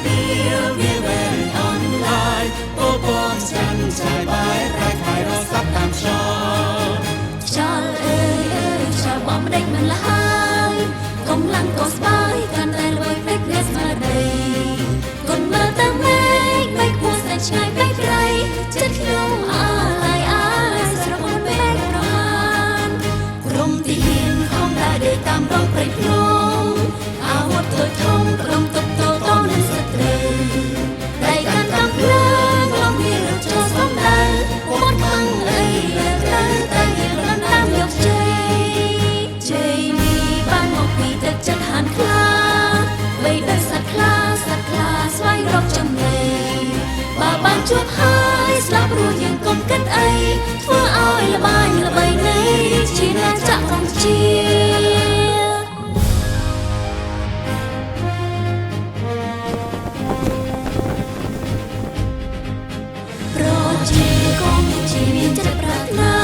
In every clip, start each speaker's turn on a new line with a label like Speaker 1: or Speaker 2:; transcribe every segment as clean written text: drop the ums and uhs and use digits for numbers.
Speaker 1: ពីវាវែងអនឡាញអូបងចាន់ចាយបាយរ៉ែខៃរសាប់តាមខ្យល់
Speaker 2: ខ្យល់អើយអើយខ្យល់បងមិនដេចមិនលហើយកំឡាំងក៏ស្បាយកាន់តែល្បីភ្លេចអ្នកស្មារតីគុនមើលតាមមេឃមេឃគួរស្នេហ៍ឆ្ងាយពេកក្រៃចិត្តខ្ញុំអាឡៃស្រមុនពេកប្រមាណក្រុមទីហ៊ានខំដើរដេកតាមរងព្រៃភ្នំអាវុធធ្វើធំក្រុមតុបតតនឹងសត្រូវដៃកាន់កំភ្លើងលំវារត់ចូលសំដៅមាត់ខំអីលើត្រូវតែយើងរំតាមយកជ័យជ័យនេះបានមកពីទឹកចិត្តហានខ្លាបីដោយសត្វខ្លាស្វែងរកចំណីបើបានជួបហើយស្លាប់រួចយើងកុំគិតអីធ្វើឲ្យល្បាញល្បីនៃជាអ្នកចាក់កម្ពុជាប្រជាកម្ពុជាមានចិត្តប្រាថ្នា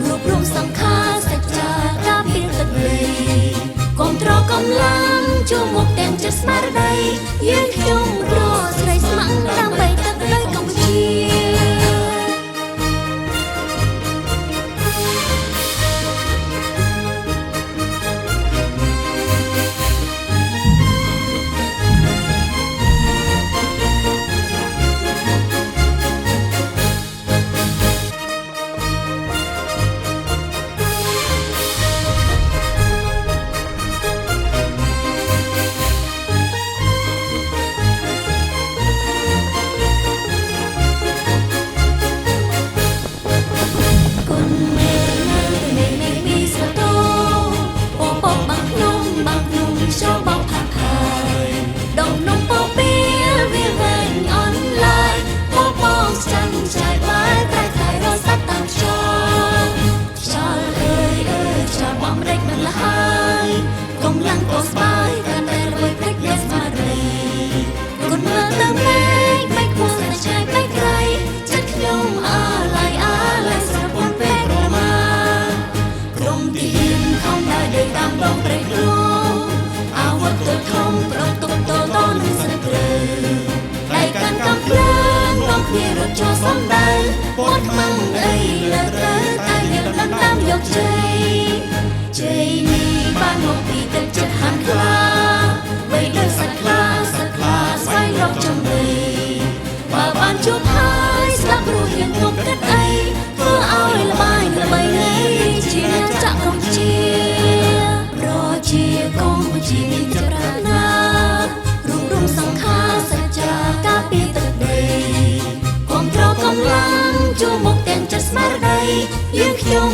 Speaker 2: រួបរวมសង្ខារសច្ចាការពារទឹកដីគាំទ្រកម្លាំងជួមុខទាំងចិត្តស្មារតីយើងខ្ញុំរកស្រីស្ម័គ្រដើម្បីទឹកដីកម្ពុជារត់ចូលសំដៅពោតខ្មាំងអីលើត្រូវតែយើងដំតាមយកជ័យជ័យនេះបានមកពីទឹកចិត្តហានខ្លាបីដោយសត្វខ្លាស្វែងរកចំណីបើបានជួបហើយស្លាប់រួចយើងកុំគិតអីធ្វើឲ្យល្បាញល្បីនៃជាអ្នកចាក់កម្ពុជាប្រជាកម្ពុជាមានចិត្តប្រាថ្នារួមរំសង្ខារសច្ចាការពារទឹកដីកម្លាំងជួមុខទាំងចិត្តស្មារតីយើងខ្ញុំ